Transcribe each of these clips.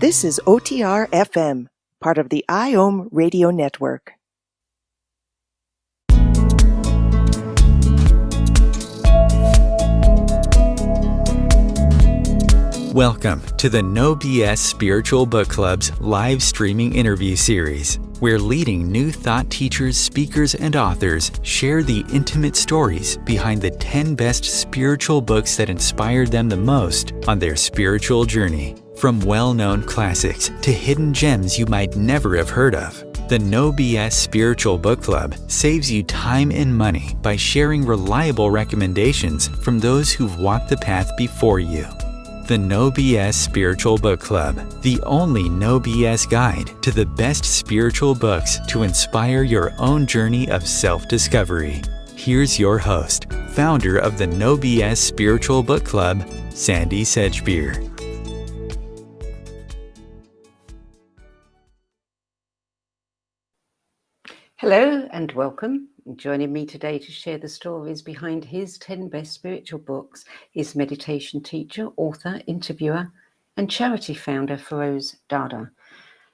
This is OTR FM, part of the IOM radio network. Welcome to the No BS Spiritual Book Club's live streaming interview series, where leading new thought teachers, speakers, and authors share the intimate stories behind the 10 best spiritual books that inspired them the most on their spiritual journey. From well-known classics to hidden gems you might never have heard of, the No BS Spiritual Book Club saves you time and money by sharing reliable recommendations from those who've walked the path before you. The No BS Spiritual Book Club, the only No BS guide to the best spiritual books to inspire your own journey of self-discovery. Here's your host, founder of the No BS Spiritual Book Club, Sandy Sedgbeer. Hello and welcome. Joining me today to share the stories behind his 10 best spiritual books is meditation teacher, author, interviewer, and charity founder Feroze Dada.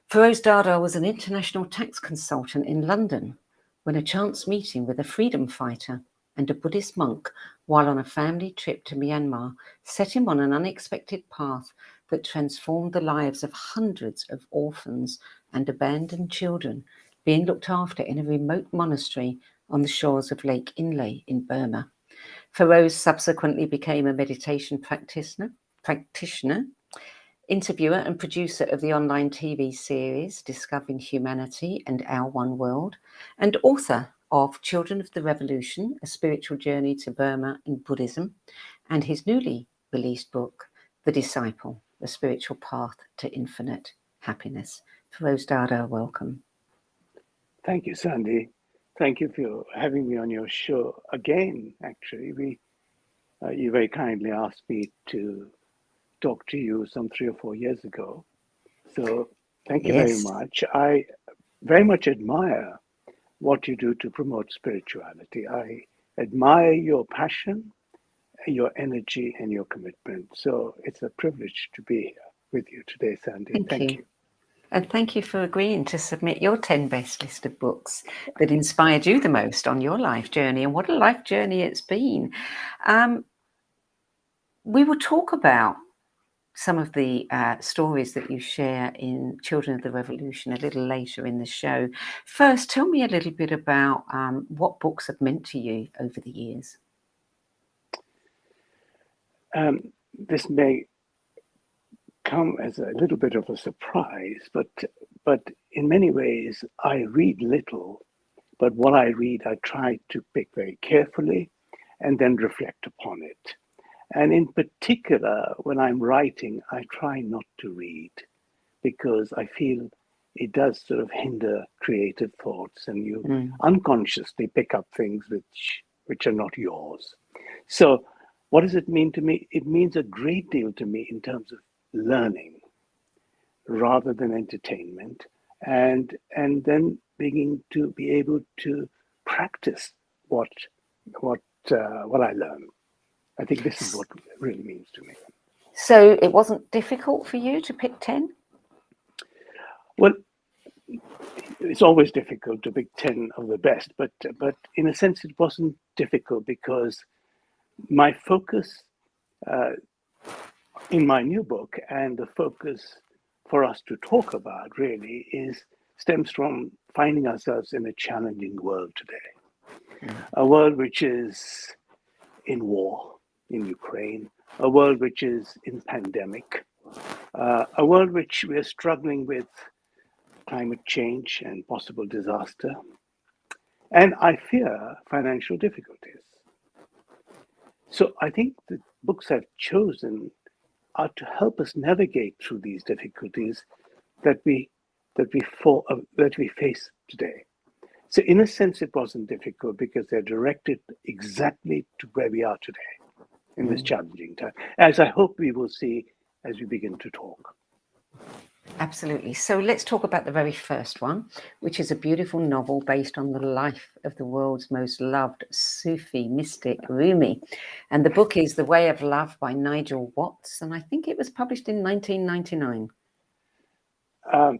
Feroze Dada was an international tax consultant in London when a chance meeting with a freedom fighter and a Buddhist monk while on a family trip to Myanmar set him on an unexpected path that transformed the lives of hundreds of orphans and abandoned children being looked after in a remote monastery on the shores of Lake Inle in Burma. Feroze subsequently became a meditation practitioner, interviewer and producer of the online TV series Discovering Humanity and Our One World, and author of Children of the Revolution, A Spiritual Journey to Burma and Buddhism, and his newly released book, The Disciple, The Spiritual Path to Infinite Happiness. Feroze Dada, welcome. Thank you, Sandy. Thank you for having me on your show again. Actually, you very kindly asked me to talk to you some 3 or 4 years ago. So thank you very much. I very much admire what you do to promote spirituality. I admire your passion, your energy, and your commitment. So it's a privilege to be here with you today, Sandy. Thank you. And thank you for agreeing to submit your 10 best list of books that inspired you the most on your life journey. And what a life journey it's been. We will talk about some of the stories that you share in Children of the Revolution a little later in the show. First, tell me a little bit about what books have meant to you over the years. This may come as a little bit of a surprise, but in many ways I read little, but what I read I try to pick very carefully and then reflect upon it. And in particular, when I'm writing, I try not to read because I feel it does sort of hinder creative thoughts and you unconsciously pick up things which are not yours. So what does it mean to me? It means a great deal to me in terms of learning rather than entertainment, and then beginning to be able to practice what I learn. I think this is what it really means to me. So it wasn't difficult for you to pick 10? Well, it's always difficult to pick 10 of the best, but in a sense it wasn't difficult because my focus in my new book, and the focus for us to talk about really stems from finding ourselves in a challenging world today. A world which is in war in Ukraine, a world which is in pandemic, a world which we are struggling with climate change and possible disaster, and I fear financial difficulties. So I think the books I've chosen are to help us navigate through these difficulties that we face today. So in a sense, it wasn't difficult because they're directed exactly to where we are today in this challenging time, as I hope we will see as we begin to talk. Absolutely. So let's talk about the very first one, which is a beautiful novel based on the life of the world's most loved Sufi mystic, Rumi. And the book is The Way of Love by Nigel Watts. And I think it was published in 1999. um,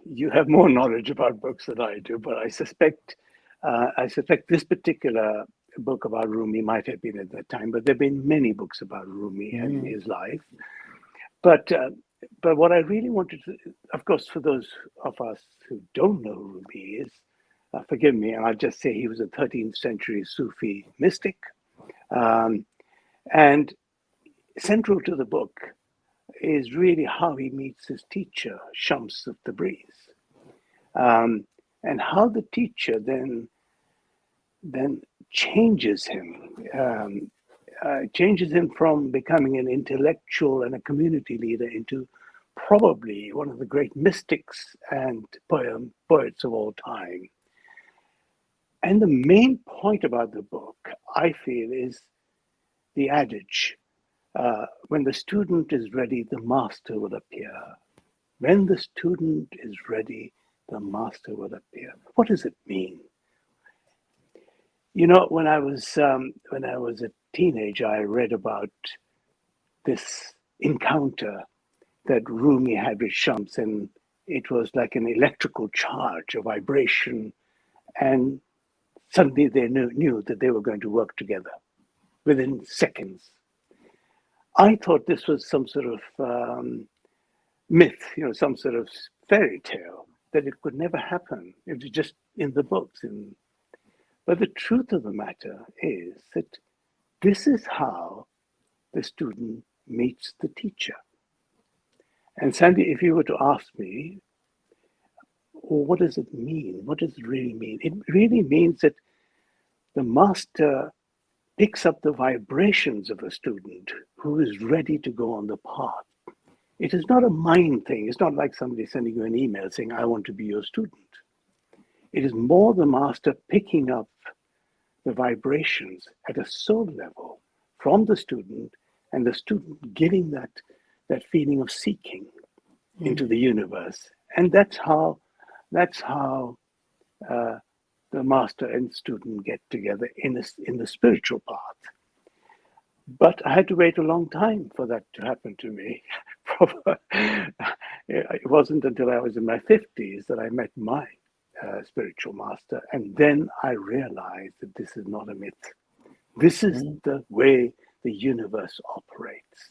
you have more knowledge about books than I do, but I suspect this particular book about Rumi might have been at that time, but there have been many books about Rumi and his life. But what I really wanted to, of course, for those of us who don't know Rumi is, forgive me, and I'll just say he was a 13th century Sufi mystic. And central to the book is really how he meets his teacher, Shams of Tabriz, and how the teacher then changes him, from becoming an intellectual and a community leader into probably one of the great mystics and poets of all time. And the main point about the book, I feel, is the adage, when the student is ready, the master will appear. When the student is ready, the master will appear. What does it mean? You know, when I was a teenager, I read about this encounter that Rumi had with Shams, and it was like an electrical charge, a vibration, and suddenly they knew that they were going to work together within seconds. I thought this was some sort of myth, some sort of fairy tale, that it could never happen. It was just in the books. But the truth of the matter is that this is how the student meets the teacher. And Sandy, if you were to ask me, what does it mean? What does it really mean? It really means that the master picks up the vibrations of a student who is ready to go on the path. It is not a mind thing. It's not like somebody sending you an email saying, I want to be your student. It is more the master picking up the vibrations at a soul level from the student, and the student giving that feeling of seeking into the universe. And that's how the master and student get together in the spiritual path. But I had to wait a long time for that to happen to me. It wasn't until I was in my 50s that I met my spiritual master, and then I realized that this is not a myth. This is the way the universe operates,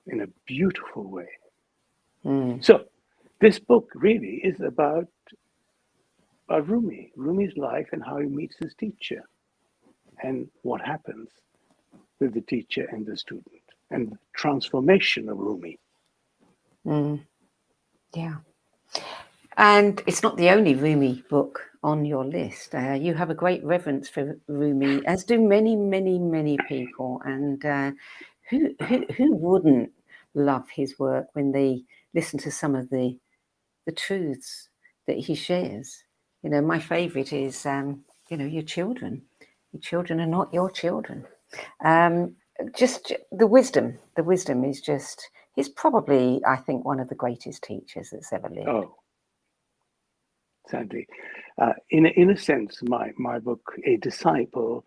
in a beautiful way. So this book really is about Rumi's life and how he meets his teacher, and what happens with the teacher and the student, and the transformation of Rumi. Yeah. And it's not the only Rumi book on your list. You have a great reverence for Rumi, as do many, many, many people. And who wouldn't love his work when they listen to some of the truths that he shares? My favorite is, your children. Your children are not your children. Just the wisdom. The wisdom is just, he's probably, I think, one of the greatest teachers that's ever lived. Oh, sadly. In a sense, my book, A Disciple,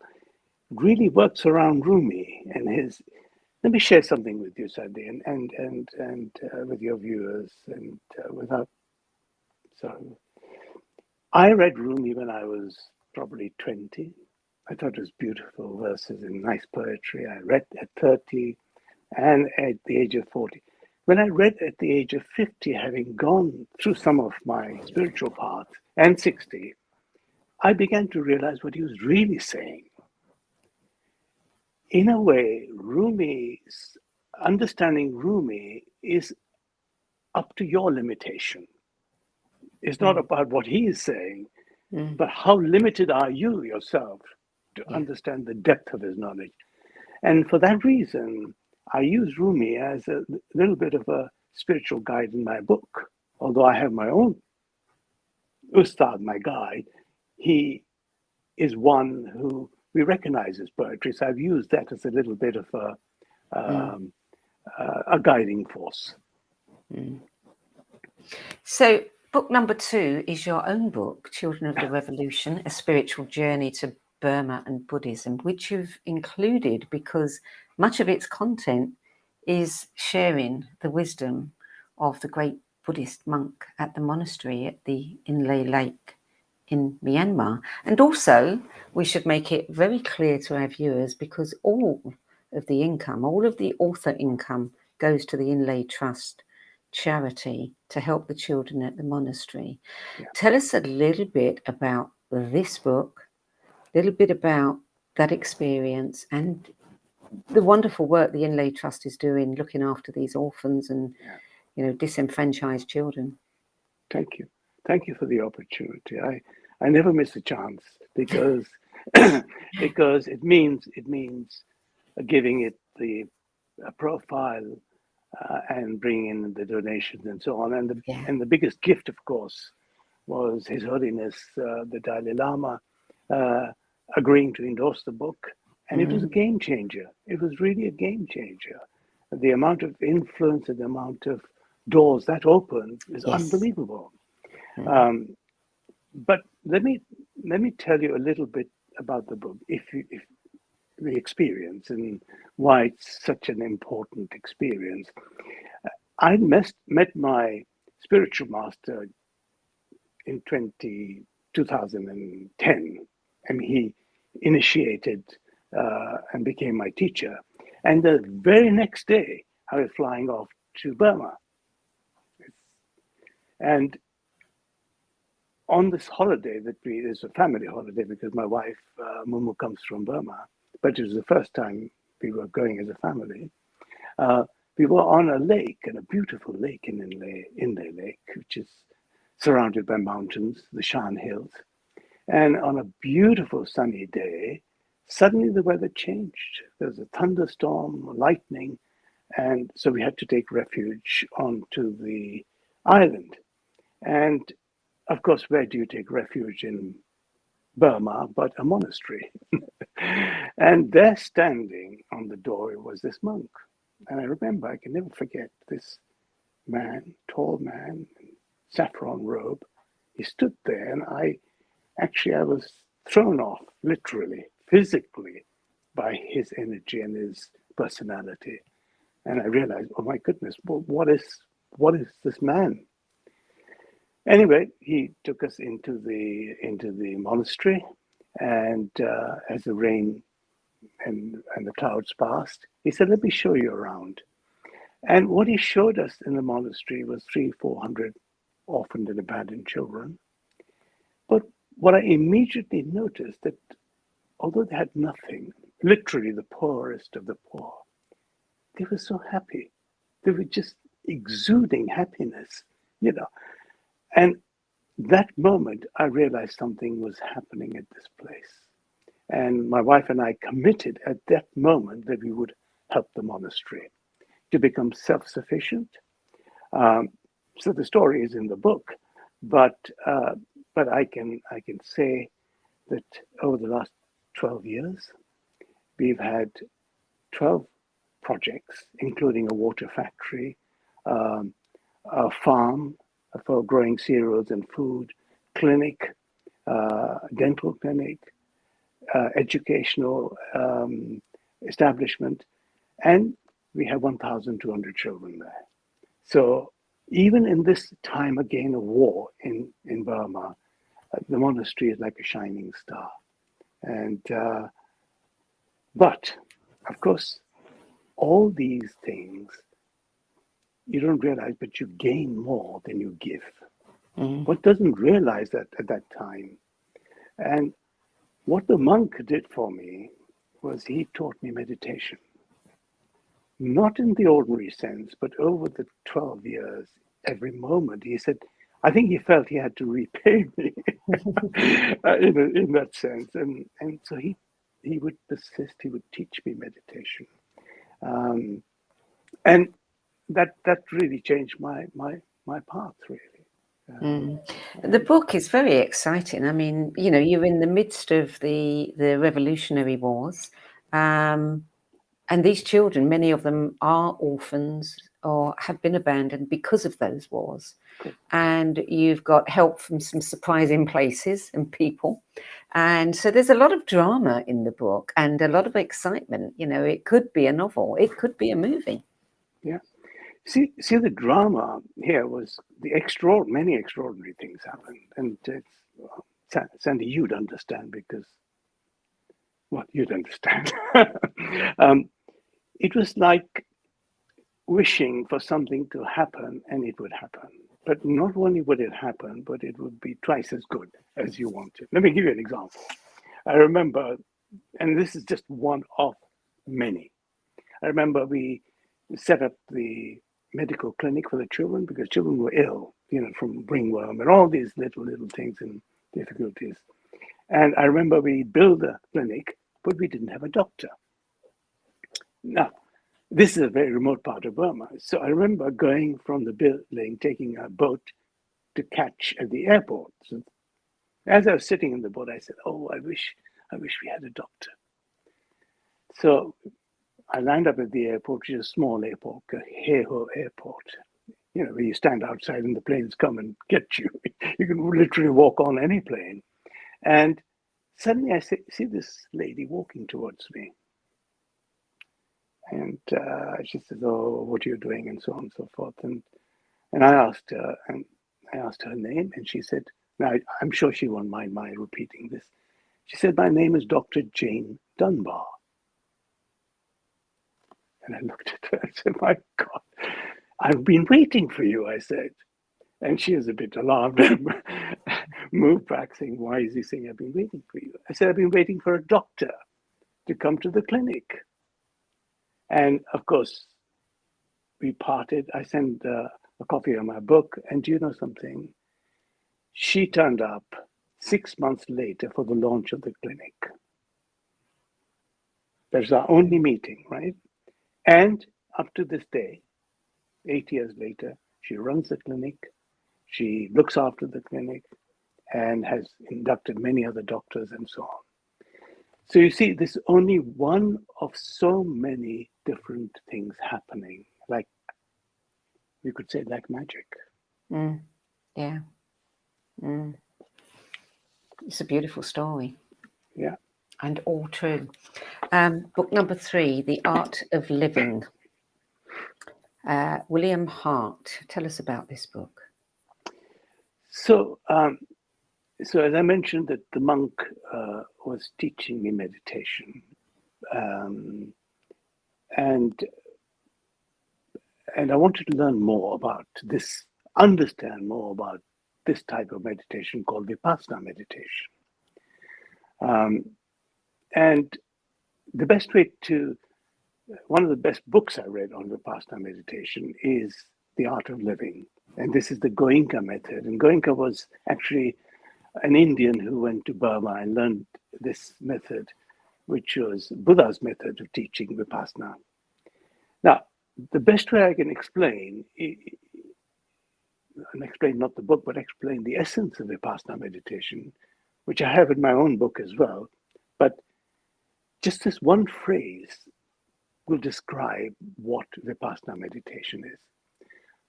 really works around Rumi and his. Let me share something with you, Sandy, and with your viewers, and without. So, I read Rumi when I was probably 20. I thought it was beautiful verses and nice poetry. I read at 30 and at the age of 40. When I read at the age of 50, having gone through some of my spiritual path, and 60, I began to realize what he was really saying. In a way, understanding Rumi is up to your limitation. It's not about what he is saying, but how limited are you yourself to understand the depth of his knowledge. And for that reason, I use Rumi as a little bit of a spiritual guide in my book. Although I have my own Ustad, my guide, he is one who we recognize as poetry. So I've used that as a little bit of a guiding force. So book number 2 is your own book, Children of the Revolution, A Spiritual Journey to Burma and Buddhism, which you've included because much of its content is sharing the wisdom of the great Buddhist monk at the monastery at the Inlay Lake in Myanmar. And also, we should make it very clear to our viewers, because all of the income, all of the author income, goes to the Inlay Trust charity to help the children at the monastery. Yeah. Tell us a little bit about this book, a little bit about that experience, and the wonderful work the Inlay Trust is doing, looking after these orphans and disenfranchised children. Thank you. Thank you for the opportunity. I never miss a chance, because because it means giving it the profile and bringing in the donations and so on. And the biggest gift, of course, was His Holiness the Dalai Lama agreeing to endorse the book. And it was a game changer. It was really a game changer. The amount of influence and the amount of doors that opened is unbelievable. But let me tell you a little bit about the book, if the experience and why it's such an important experience. I met my spiritual master in 2010, and he initiated and became my teacher. And the very next day, I was flying off to Burma. And on this holiday it's a family holiday, because my wife, Mumu, comes from Burma, but it was the first time we were going as a family. We were on a lake, and a beautiful lake in Inlay Lake, which is surrounded by mountains, the Shan Hills. And on a beautiful sunny day, suddenly the weather changed. There was a thunderstorm, lightning, and so we had to take refuge onto the island. And of course, where do you take refuge in Burma but a monastery? And there, standing on the door, was this monk. And I remember, I can never forget this man, tall man, saffron robe. He stood there, and I was thrown off, literally, physically, by his energy and his personality. And I realized, oh my goodness, what is this man? Anyway, he took us into the monastery, and as the rain and the clouds passed, he said, "Let me show you around." And what he showed us in the monastery was 300-400 orphaned and abandoned children. But what I immediately noticed, that although they had nothing, literally the poorest of the poor, they were so happy. They were just exuding happiness, And that moment, I realized something was happening at this place. And my wife and I committed at that moment that we would help the monastery to become self-sufficient. So the story is in the book, but I can say that over the last 12 years, we've had 12 projects, including a water factory, a farm for growing cereals and food, clinic, dental clinic, educational establishment, and we have 1,200 children there. So even in this time, again, of war in Burma, the monastery is like a shining star. And but, of course, all these things, you don't realize, but you gain more than you give. One doesn't realize that at that time. And what the monk did for me was he taught me meditation. Not in the ordinary sense, but over the 12 years, every moment, he said, I think he felt he had to repay me in that sense. And so he would persist, he would teach me meditation. And that really changed my path, really. The book is very exciting. I mean, you're in the midst of the revolutionary wars, and these children, many of them are orphans or have been abandoned because of those wars. And you've got help from some surprising places and people. And so there's a lot of drama in the book and a lot of excitement. It could be a novel. It could be a movie. Yeah. See, the drama here was many extraordinary things happened. And Sandy, you'd understand because, well, you'd understand. It was like wishing for something to happen and it would happen. But not only would it happen, but it would be twice as good as you wanted. Let me give you an example. I remember, and this is just one of many. I remember we set up the medical clinic for the children because children were ill, from ringworm and all these little things and difficulties. And I remember we built a clinic, but we didn't have a doctor. Now, this is a very remote part of Burma. So I remember going from the building, taking a boat to catch at the airport. So as I was sitting in the boat, I said, "Oh, I wish we had a doctor." So I lined up at the airport, which is a small airport, a Heho airport, where you stand outside and the planes come and get you. You can literally walk on any plane. And suddenly I see this lady walking towards me. And she says, "Oh, what are you doing?" and so on and so forth. And I asked her name, and she said, now I'm sure she won't mind my repeating this. She said, "My name is Dr. Jane Dunbar." And I looked at her and said, "My God, I've been waiting for you," I said. And she was a bit alarmed and moved back, saying, "Why is he saying I've been waiting for you?" I said, "I've been waiting for a doctor to come to the clinic." And of course, we parted. I sent a copy of my book. And do you know something? She turned up 6 months later for the launch of the clinic. That's our only meeting, right? And up to this day, 8 years later, she runs the clinic. She looks after the clinic and has inducted many other doctors and so on. So you see, this is only one of so many different things happening, like you could say, like magic. Yeah. It's a beautiful story. Yeah. And all true. Book number 3, The Art of Living. William Hart. Tell us about this book. So as I mentioned, that the monk was teaching me meditation, and I wanted to learn more about this, understand more about this type of meditation called Vipassana Meditation. And the best way one of the best books I read on Vipassana meditation is The Art of Living. And this is the Goenka method. And Goenka was actually an Indian who went to Burma and learned this method, which was Buddha's method of teaching Vipassana. Now, the best way I can explain, and explain not the book, but explain the essence of Vipassana meditation, which I have in my own book as well, but just this one phrase will describe what Vipassana meditation is.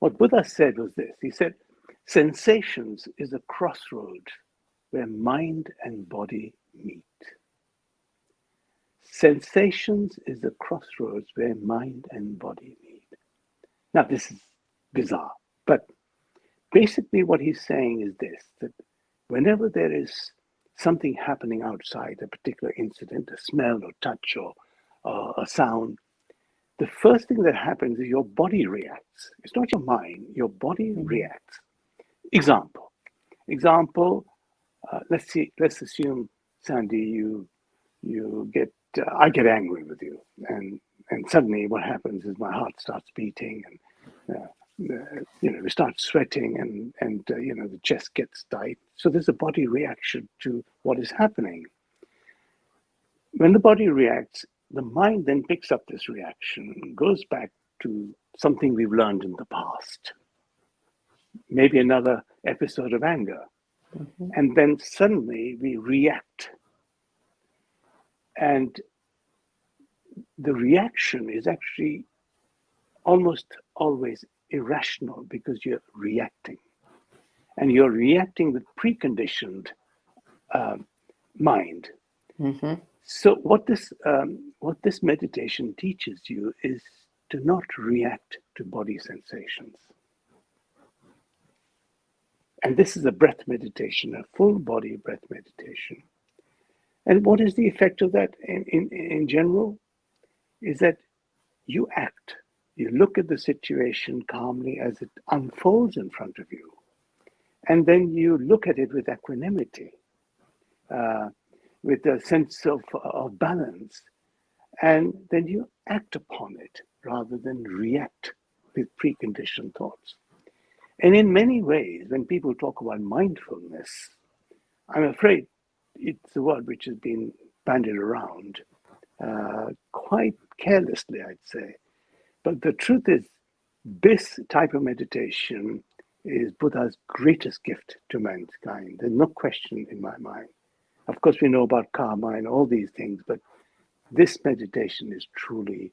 What Buddha said was this. He said, "Sensations is a crossroad where mind and body meet." Sensations is the crossroads where mind and body meet. Now, this is bizarre, but basically what he's saying is this, that whenever there is something happening outside, a particular incident, a smell or touch or a sound, the first thing that happens is your body reacts. It's not your mind, your body reacts. Example, let's assume, Sandy, I get angry with you, and suddenly what happens is my heart starts beating, and we start sweating, and the chest gets tight. So there's a body reaction to what is happening. When the body reacts, the mind then picks up this reaction, goes back to something we've learned in the past, maybe another episode of anger, and then suddenly we react. And the reaction is actually almost always irrational because you're reacting. And you're reacting with preconditioned mind. So what this meditation teaches you is to not react to body sensations. And this is a breath meditation, a full body breath meditation. And what is the effect of that in general? Is that you act. You look at the situation calmly as it unfolds in front of you. And then you look at it with equanimity, with a sense of balance. And then you act upon it rather than react with preconditioned thoughts. And in many ways, when people talk about mindfulness, I'm afraid it's a word which has been bandied around quite carelessly, I'd say. But the truth is, this type of meditation is Buddha's greatest gift to mankind. There's no question in my mind. Of course, we know about karma and all these things, but this meditation is truly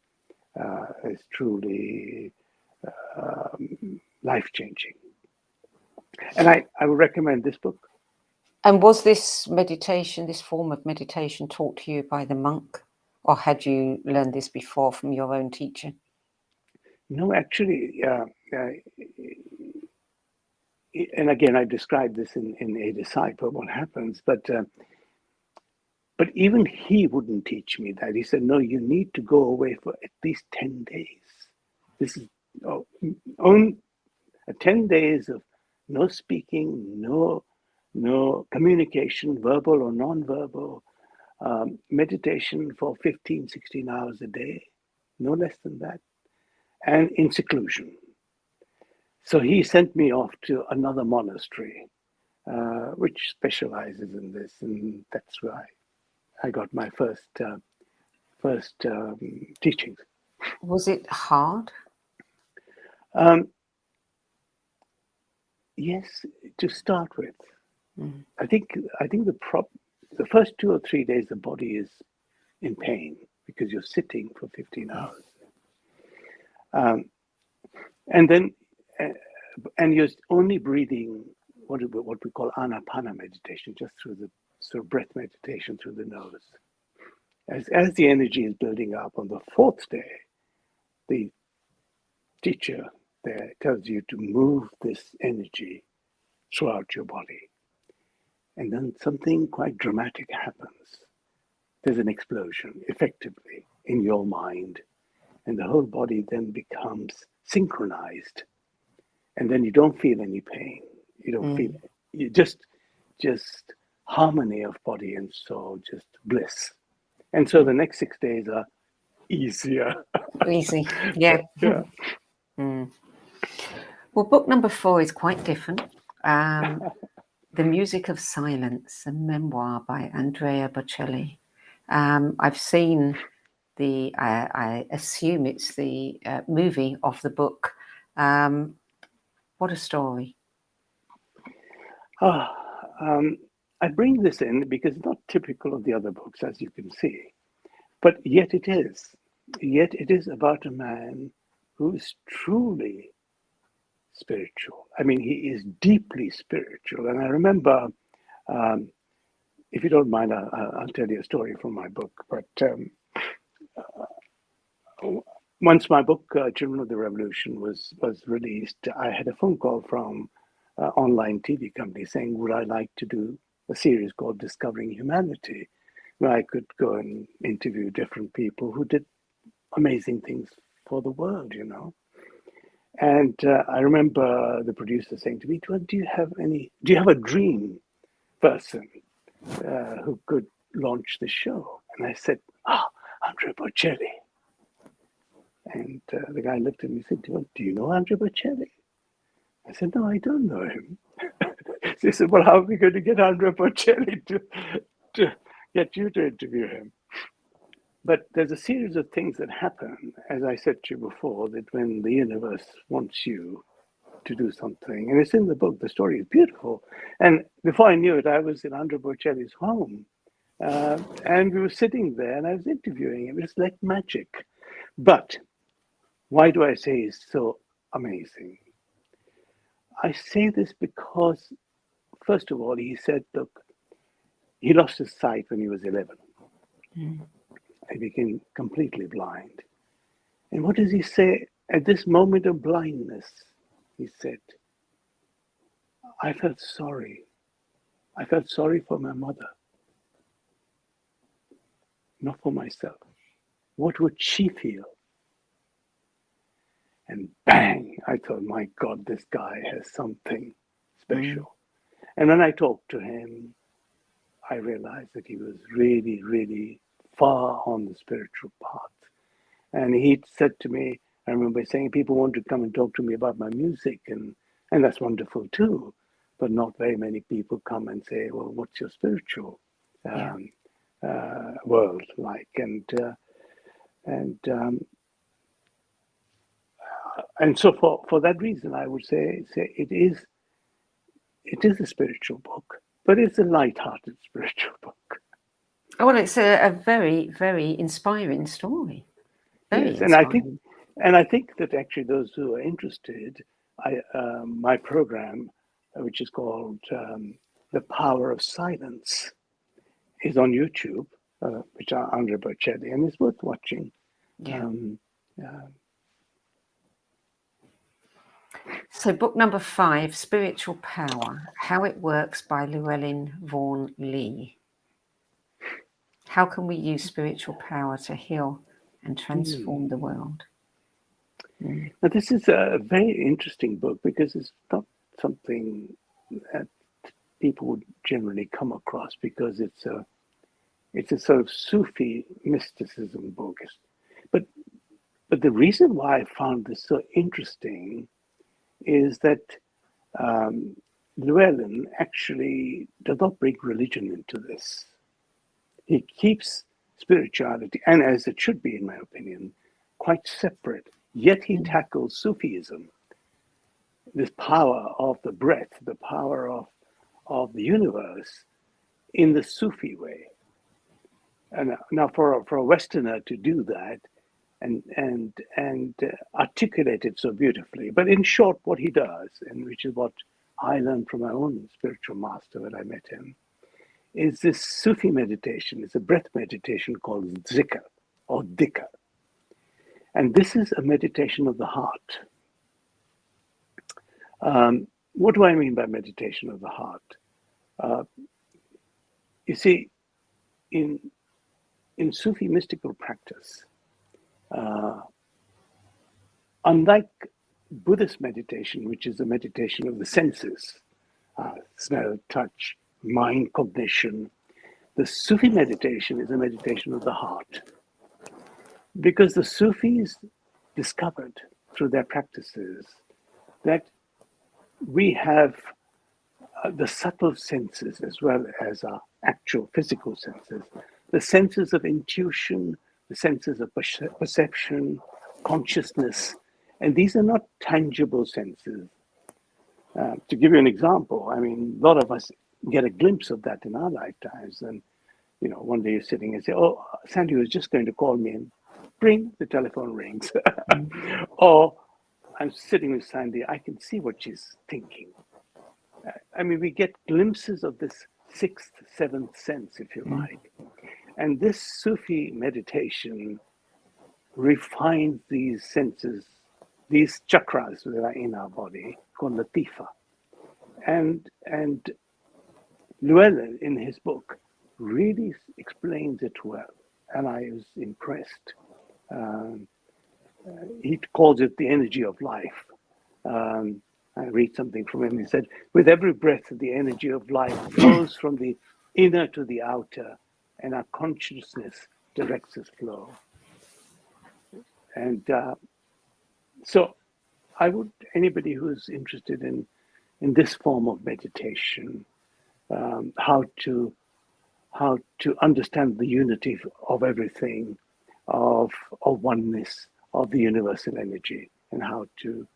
life-changing. And I would recommend this book. And was this meditation, this form of meditation, taught to you by the monk, or had you learned this before from your own teacher? No, actually, and again, I described this in A Disciple, what happens, but even he wouldn't teach me that. He said, no, you need to go away for at least 10 days. This is 10 days of no speaking, no communication, verbal or non-verbal, meditation for 15, 16 hours a day, no less than that, and in seclusion. So he sent me off to another monastery, which specializes in this, and that's where I got my first teachings. Was it hard? Yes, to start with. I think the first 2 or 3 days the body is in pain because you're sitting for 15 hours, and then you're only breathing what we call anapana meditation, just through the sort of breath meditation through the nose. As the energy is building up on the 4th day, the teacher there tells you to move this energy throughout your body. And then something quite dramatic happens. There's an explosion, effectively, in your mind. And the whole body then becomes synchronized. And then you don't feel any pain. You don't feel it. You just harmony of body and soul, just bliss. And so the next 6 days are easier. Easy, yeah. Yeah. Well, book number 4 is quite different. The Music of Silence, a memoir by Andrea Bocelli. I've seen I assume it's the movie of the book. What a story. I bring this in because it's not typical of the other books, as you can see. But yet it is. Yet it is about a man who is truly spiritual. I mean, he is deeply spiritual. And I remember, if you don't mind, I'll tell you a story from my book. But once my book, Children of the Revolution, was released, I had a phone call from an online TV company saying, would I like to do a series called Discovering Humanity, where I could go and interview different people who did amazing things for the world, you know. And I remember the producer saying to me, do you have a dream person who could launch the show? And I said, Andrea Bocelli. And the guy looked at me and said, do you know Andrea Bocelli? I said, no, I don't know him. So he said, well, how are we going to get Andrea Bocelli to get you to interview him? But there's a series of things that happen, as I said to you before, that when the universe wants you to do something, and it's in the book, the story is beautiful. And before I knew it, I was in Andrea Bocelli's home. And we were sitting there and I was interviewing him. It was like magic. But why do I say he's so amazing? I say this because, first of all, he said, look, he lost his sight when he was 11. He became completely blind. And what does he say? At this moment of blindness, he said, I felt sorry. I felt sorry for my mother, not for myself. What would she feel? And bang, I thought, my God, this guy has something special. And when I talked to him, I realized that he was really, really far on the spiritual path. And he said to me, I remember saying, people want to come and talk to me about my music, and that's wonderful too. But not very many people come and say, well, what's your spiritual world like? And so for that reason, I would say it is a spiritual book, but it's a light-hearted spiritual book. Oh, well, it's a very, very inspiring story. Very yes, inspiring. and I think that actually those who are interested, my program, which is called The Power of Silence, is on YouTube, which are Andre Bocelli, and it's worth watching. Yeah. So book number 5, Spiritual Power, How It Works by Llewellyn Vaughan Lee. How can we use spiritual power to heal and transform the world? Now, this is a very interesting book because it's not something that people would generally come across, because it's a sort of Sufi mysticism book. But the reason why I found this so interesting is that Llewellyn actually does not bring religion into this. He keeps spirituality, and as it should be, in my opinion, quite separate. Yet he tackles Sufism, this power of the breath, the power of the universe, in the Sufi way. And now, for a Westerner to do that and articulate it so beautifully, but in short, what he does, and which is what I learned from my own spiritual master when I met him, is this Sufi meditation. It's a breath meditation called zikr or dhikr. And this is a meditation of the heart. What do I mean by meditation of the heart? You see, in Sufi mystical practice, unlike Buddhist meditation, which is a meditation of the senses, smell, touch, mind, cognition, the Sufi meditation is a meditation of the heart. Because the Sufis discovered through their practices that we have the subtle senses as well as our actual physical senses, the senses of intuition, the senses of perception, consciousness, and these are not tangible senses. To give you an example, I mean, a lot of us get a glimpse of that in our lifetimes. And, you know, one day you're sitting and say, oh, Sandy was just going to call me, and bring the telephone rings. Or I'm sitting with Sandy, I can see what she's thinking. I mean, we get glimpses of this sixth, seventh sense, if you like. And this Sufi meditation refines these senses, these chakras that are in our body, called Latifa. And Llewellyn, in his book, really explains it well. And I was impressed. He calls it the energy of life. I read something from him. He said, with every breath, the energy of life flows from the inner to the outer, and our consciousness directs its flow. And so I would, anybody who's interested in this form of meditation, how to understand the unity of everything, of oneness, of the universal energy, and how to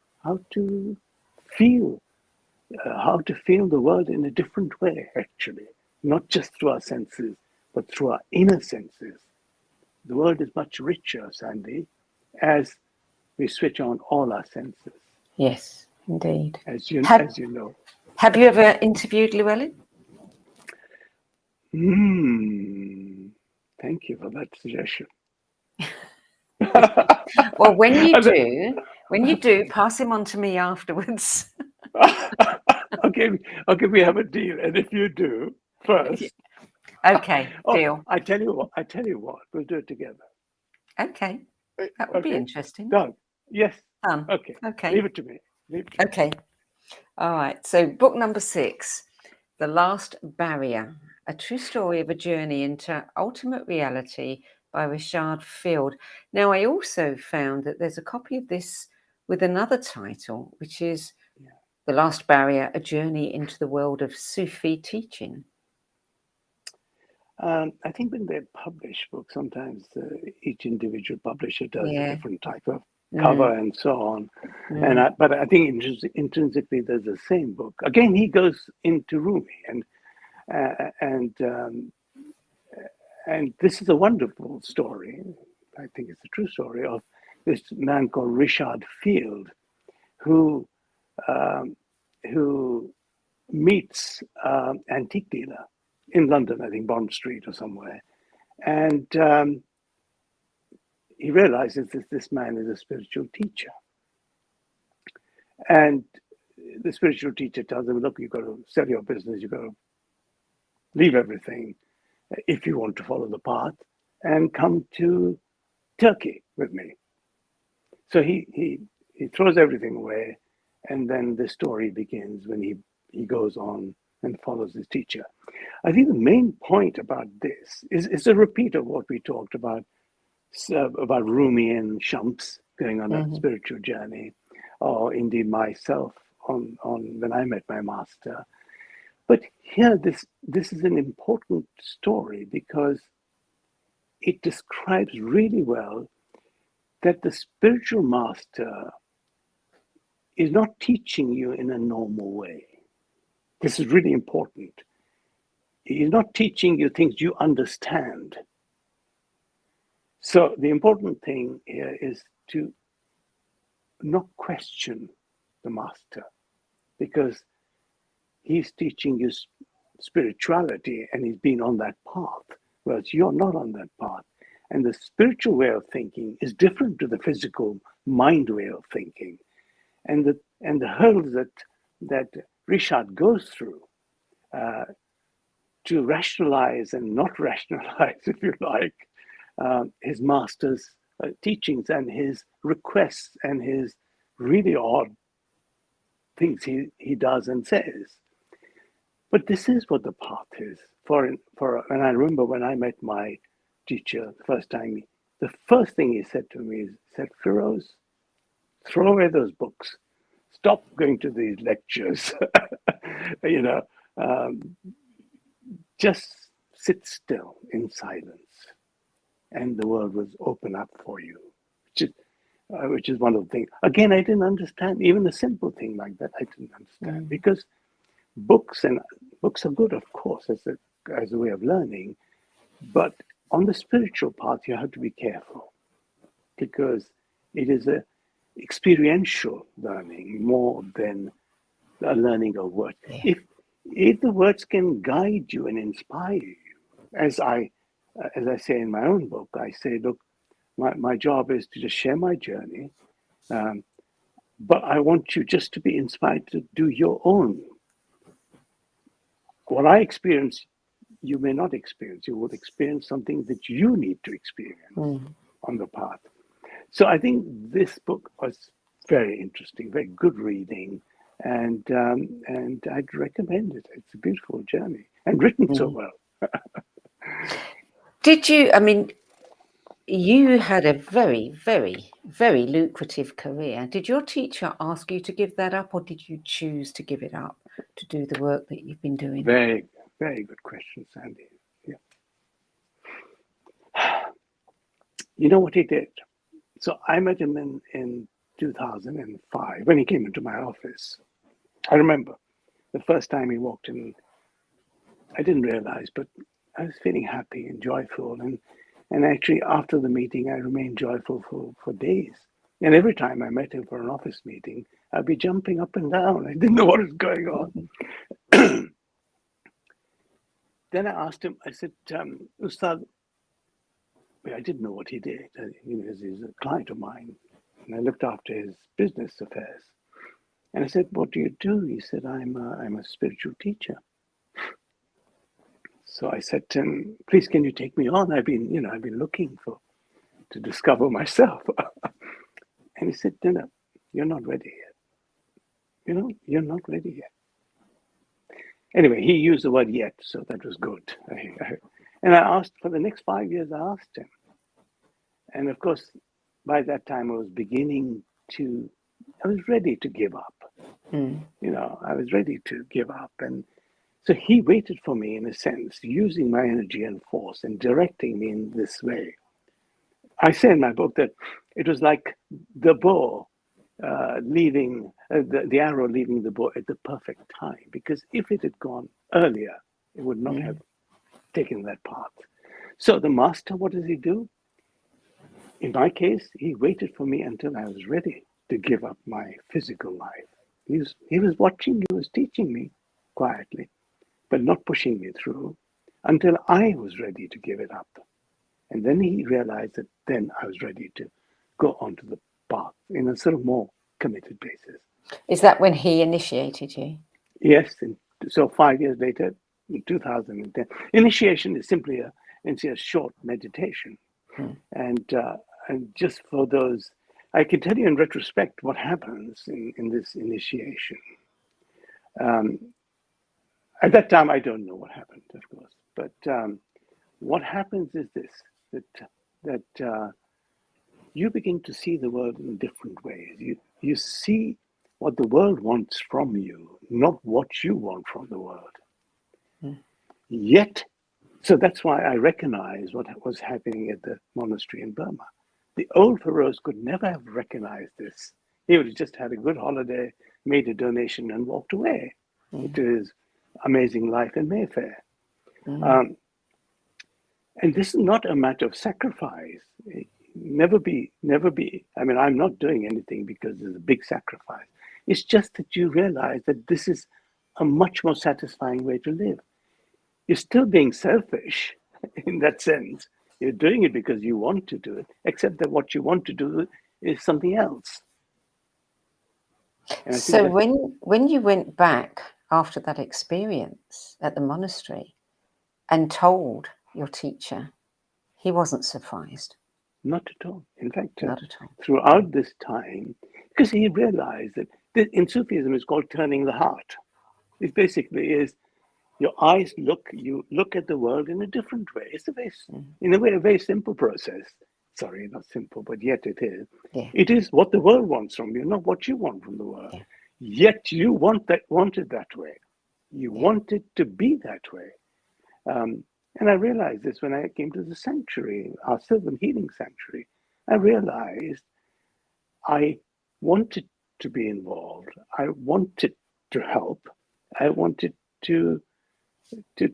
feel the world in a different way, actually, not just through our senses, but through our inner senses. The world is much richer, Sandy, as we switch on all our senses. Yes, indeed. As you know. Have you ever interviewed Llewellyn? Thank you for that suggestion. Well, when you do, pass him on to me afterwards. Okay, we have a deal. And if you do first, Okay, deal. I tell you what, we'll do it together. Okay, that would be interesting. Done. Yes. Done. Okay. Okay. Leave it to me. Okay. All right. So, book number 6, The Last Barrier, a true story of a journey into ultimate reality by Richard Field. Now, I also found that there's a copy of this with another title, which is The Last Barrier, a journey into the world of Sufi teaching. I think when they publish books, sometimes each individual publisher does a different type of cover and so on. But I think intrinsically there's the same book. Again, he goes into Rumi, and this is a wonderful story. I think it's a true story of this man called Richard Field, who meets antique dealer in London, I think Bond Street or somewhere, and he realizes that this man is a spiritual teacher. And the spiritual teacher tells him, look, you've got to sell your business, you've got to leave everything if you want to follow the path and come to Turkey with me. So he throws everything away, and then the story begins when he goes on and follows his teacher. I think the main point about this is a repeat of what we talked about Rumi and Shams going on a spiritual journey, or indeed myself on when I met my master. But here, this is an important story because it describes really well that the spiritual master is not teaching you in a normal way. This is really important. He's not teaching you things you understand. So the important thing here is to not question the master, because he's teaching you spirituality and he's been on that path, whereas you're not on that path. And the spiritual way of thinking is different to the physical mind way of thinking. And the hurdles that Richard goes through to rationalize and not rationalize, if you like, his master's teachings and his requests and his really odd things he does and says. But this is what the path is. And I remember when I met my teacher the first time, the first thing he said to me is, Feroz, throw away those books. Stop going to these lectures. Just sit still in silence, and the world will open up for you, which is one of the things. Again, I didn't understand even a simple thing like that. I didn't understand because books are good, of course, as a way of learning, but on the spiritual path, you have to be careful because it is a experiential learning more than a learning of words. Yeah. If the words can guide you and inspire you, as I say in my own book, I say, look, my job is to just share my journey, but I want you just to be inspired to do your own. What I experience, you may not experience. You will experience something that you need to experience on the path. So I think this book was very interesting, very good reading, and I'd recommend it. It's a beautiful journey and written so well. Did you? I mean, you had a very, very, very lucrative career. Did your teacher ask you to give that up, or did you choose to give it up to do the work that you've been doing? Very, very good question, Sandy. Yeah. You know what he did? So I met him in 2005 when he came into my office. I remember the first time he walked in, I didn't realize, but I was feeling happy and joyful. And actually, after the meeting, I remained joyful for days. And every time I met him for an office meeting, I'd be jumping up and down. I didn't know what was going on. Then I asked him, I said, Ustad, I didn't know what he did. He's a client of mine, and I looked after his business affairs. And I said, "What do you do?" He said, I'm a spiritual teacher." So I said to him, "Please, can you take me on? I've been looking to discover myself." And he said, "No, you're not ready yet. You're not ready yet." Anyway, he used the word "yet," so that was good. And I asked for the next 5 years. I asked him, and of course, by that time I was ready to give up. I was ready to give up, and so he waited for me in a sense, using my energy and force and directing me in this way. I say in my book that it was like the bow leaving the arrow leaving the bow at the perfect time, because if it had gone earlier, it would not have taken that path. So the master, what does he do? In my case, he waited for me until I was ready to give up my physical life. He was watching, he was teaching me quietly, but not pushing me through until I was ready to give it up. And then he realized that then I was ready to go onto the path in a sort of more committed basis. Is that when he initiated you? Yes. And so 5 years later, in 2010, initiation is simply a short meditation. And just for those, I can tell you in retrospect what happens in this initiation. At that time, I don't know what happened, of course. But what happens is this, that you begin to see the world in different ways. You see what the world wants from you, not what you want from the world. Yet, so that's why I recognize what was happening at the monastery in Burma. The old Feroz could never have recognized this. He would have just had a good holiday, made a donation, and walked away to his amazing life in Mayfair. And this is not a matter of sacrifice. Never be. I mean, I'm not doing anything because there's a big sacrifice. It's just that you realize that this is a much more satisfying way to live. You're still being selfish in that sense. You're doing it because you want to do it, except that what you want to do is something else. So when you went back after that experience at the monastery and told your teacher, he wasn't surprised? Not at all. In fact, Not at all. Throughout this time, because he realized that in Sufism it's called turning the heart. It basically is your eyes you look at the world in a different way. It's in a way, a very simple process. Sorry, not simple, but yet it is. Yeah. It is what the world wants from you, not what you want from the world. Yeah. Yet you want it that way. You want it to be that way. And I realized this when I came to the sanctuary, our Sylvan Healing Sanctuary. I realized I wanted to be involved. I wanted to help. I wanted to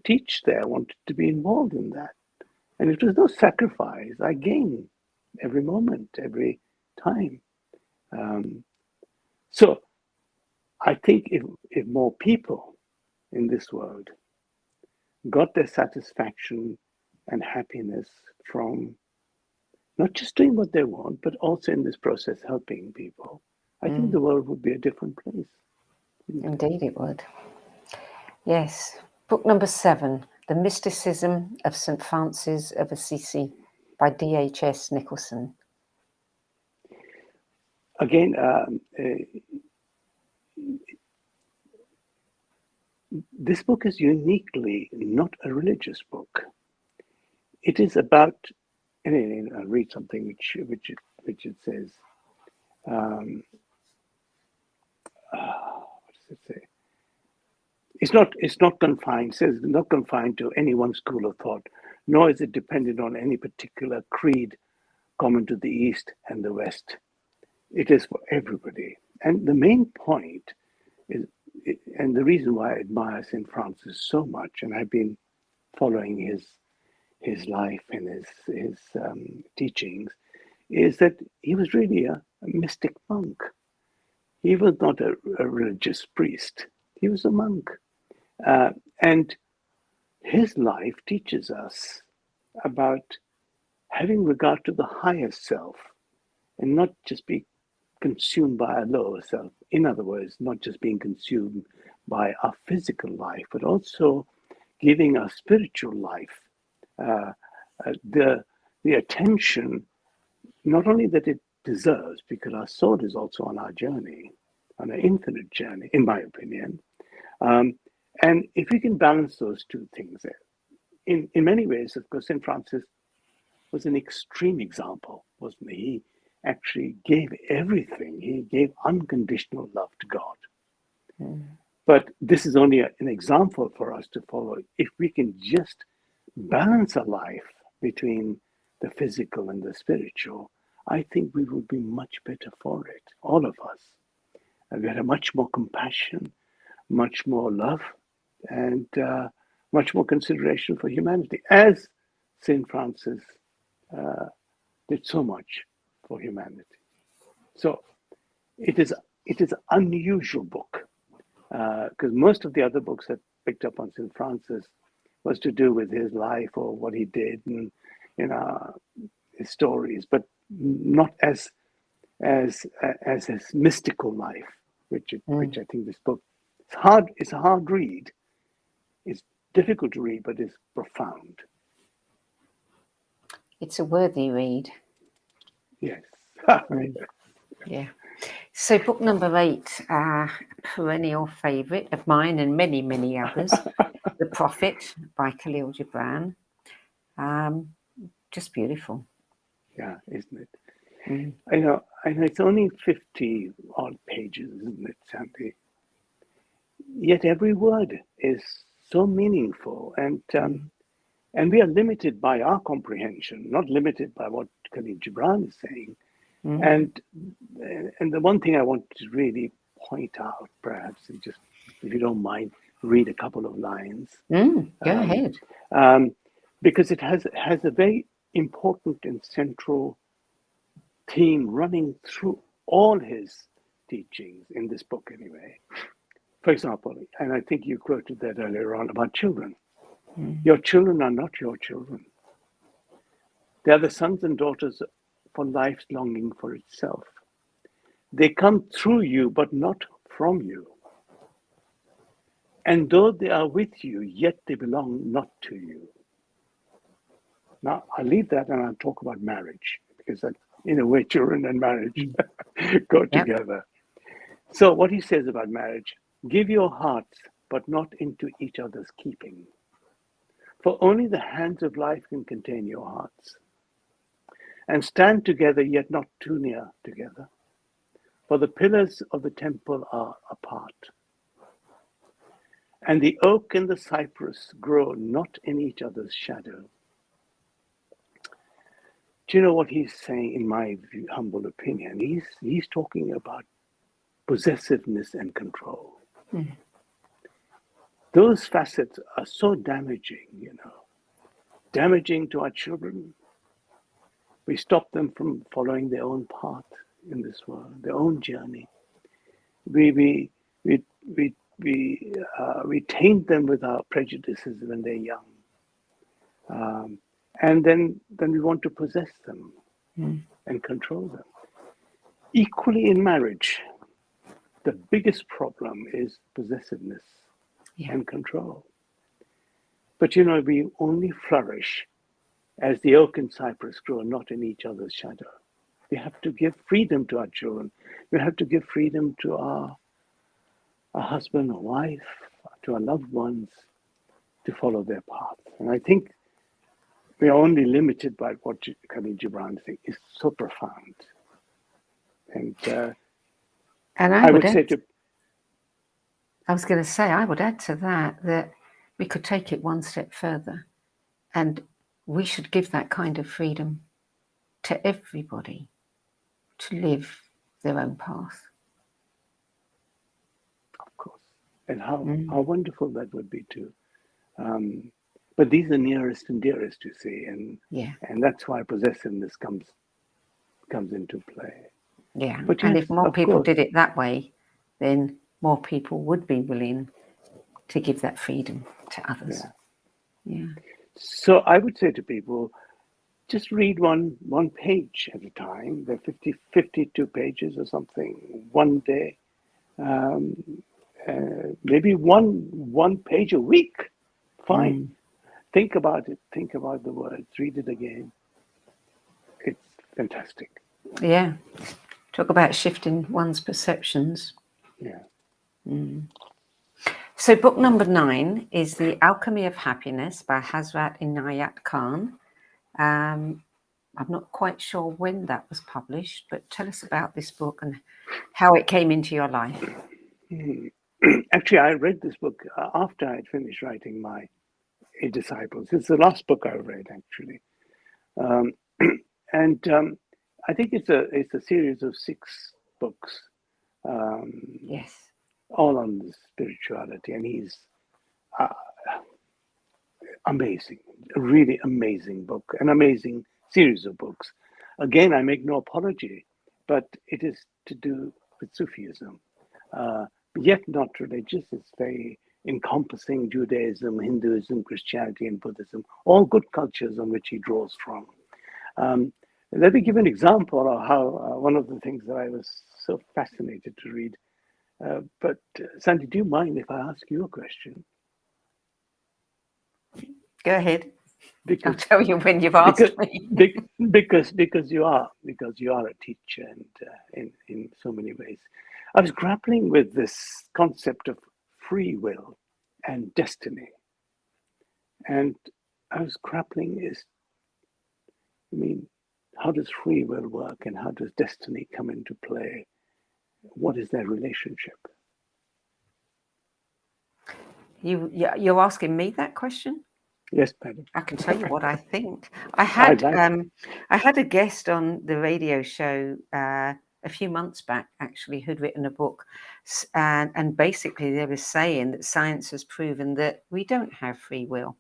teach there. I wanted to be involved in that. And it was no sacrifice. I gained every moment, every time. So I think if more people in this world got their satisfaction and happiness from not just doing what they want, but also in this process helping people, I think the world would be a different place. Indeed it would. Yes. Book number 7, The Mysticism of St. Francis of Assisi by D.H.S. Nicholson. Again, this book is uniquely not a religious book. It is about, and I'll read something which it says. What does it say? It's not confined. It says not confined to any one school of thought, nor is it dependent on any particular creed common to the East and the West. It is for everybody. And the main point is, and the reason why I admire St. Francis so much, and I've been following his life and his teachings, is that he was really a mystic monk. He was not a religious priest. He was a monk. And his life teaches us about having regard to the higher self and not just be consumed by a lower self. In other words, not just being consumed by our physical life, but also giving our spiritual life the attention, not only that it deserves, because our soul is also on our journey, on an infinite journey, in my opinion. And if we can balance those two things, in many ways, of course, St. Francis was an extreme example, wasn't he? He actually gave everything. He gave unconditional love to God. But this is only an example for us to follow. If we can just balance our life between the physical and the spiritual, I think we would be much better for it, all of us. And we had a much more compassion, much more love, and much more consideration for humanity, as St. Francis did so much for humanity. So it is an unusual book, because most of the other books that picked up on St. Francis was to do with his life or what he did and his stories, but not as his mystical life, which I think this book it's a hard read. It's difficult to read, but it's profound. It's a worthy read. Yes. Yeah. So book number 8, perennial favourite of mine and many, many others, The Prophet by Khalil Gibran. Just beautiful. Yeah, isn't it? I know it's only 50 odd pages, isn't it, Sandy? Yet every word is so meaningful, and we are limited by our comprehension, not limited by what Khalil Gibran is saying. And the one thing I want to really point out, perhaps, is just, if you don't mind, read a couple of lines. Go ahead. Because it has a very important and central theme running through all his teachings in this book, anyway. For example, and I think you quoted that earlier on about children. Your children are not your children. They are the sons and daughters for life's longing for itself. They come through you, but not from you. And though they are with you, yet they belong not to you. Now, I'll leave that and I'll talk about marriage, because that, in a way, children and marriage go together. So what he says about marriage: give your hearts, but not into each other's keeping. For only the hands of life can contain your hearts. And stand together, yet not too near together. For the pillars of the temple are apart. And the oak and the cypress grow not in each other's shadow. Do you know what he's saying, in my humble opinion? He's talking about possessiveness and control. Those facets are so damaging, damaging to our children. We stop them from following their own path in this world, their own journey. We taint them with our prejudices when they're young. And then we want to possess them and control them. Equally in marriage, the biggest problem is possessiveness and control. But we only flourish as the oak and cypress grow not in each other's shadow. We have to give freedom to our children. We have to give freedom to our husband or wife, to our loved ones, to follow their path. And I think we are only limited by what Khalil Gibran thinks is so profound. And I would say I was going to say, I would add to that we could take it one step further, and we should give that kind of freedom to everybody to live their own path. Of course. And how wonderful that would be too. But these are nearest and dearest, you see, and that's why possessiveness comes into play. Yeah, but and if more people did it that way, then more people would be willing to give that freedom to others. Yeah. So I would say to people, just read one page at a time. They're 52 pages or something one day. Maybe one page a week. Fine. Think about it. Think about the words. Read it again. It's fantastic. Yeah. Talk about shifting one's perceptions. Yeah. So book number 9 is The Alchemy of Happiness by Hazrat Inayat Khan. I'm not quite sure when that was published, but tell us about this book and how it came into your life. Actually, I read this book after I'd finished writing my 8 Disciples. It's the last book I read, actually. I think it's a series of 6 books. Yes. All on the spirituality, and he's amazing, a really amazing book, an amazing series of books. Again, I make no apology, but it is to do with Sufism, yet not religious. It's very encompassing Judaism, Hinduism, Christianity, and Buddhism, all good cultures on which he draws from. Let me give an example of how one of the things that I was so fascinated to read. But Sandy, do you mind if I ask you a question? Go ahead. Because, I'll tell you when you've asked me. because you are a teacher, and in so many ways, I was grappling with this concept of free will and destiny, and I was grappling how does free will work, and how does destiny come into play? What is their relationship? You're asking me that question? Yes, madam. I can tell you what I think. I had a guest on the radio show a few months back, actually, who'd written a book, and basically they were saying that science has proven that we don't have free will.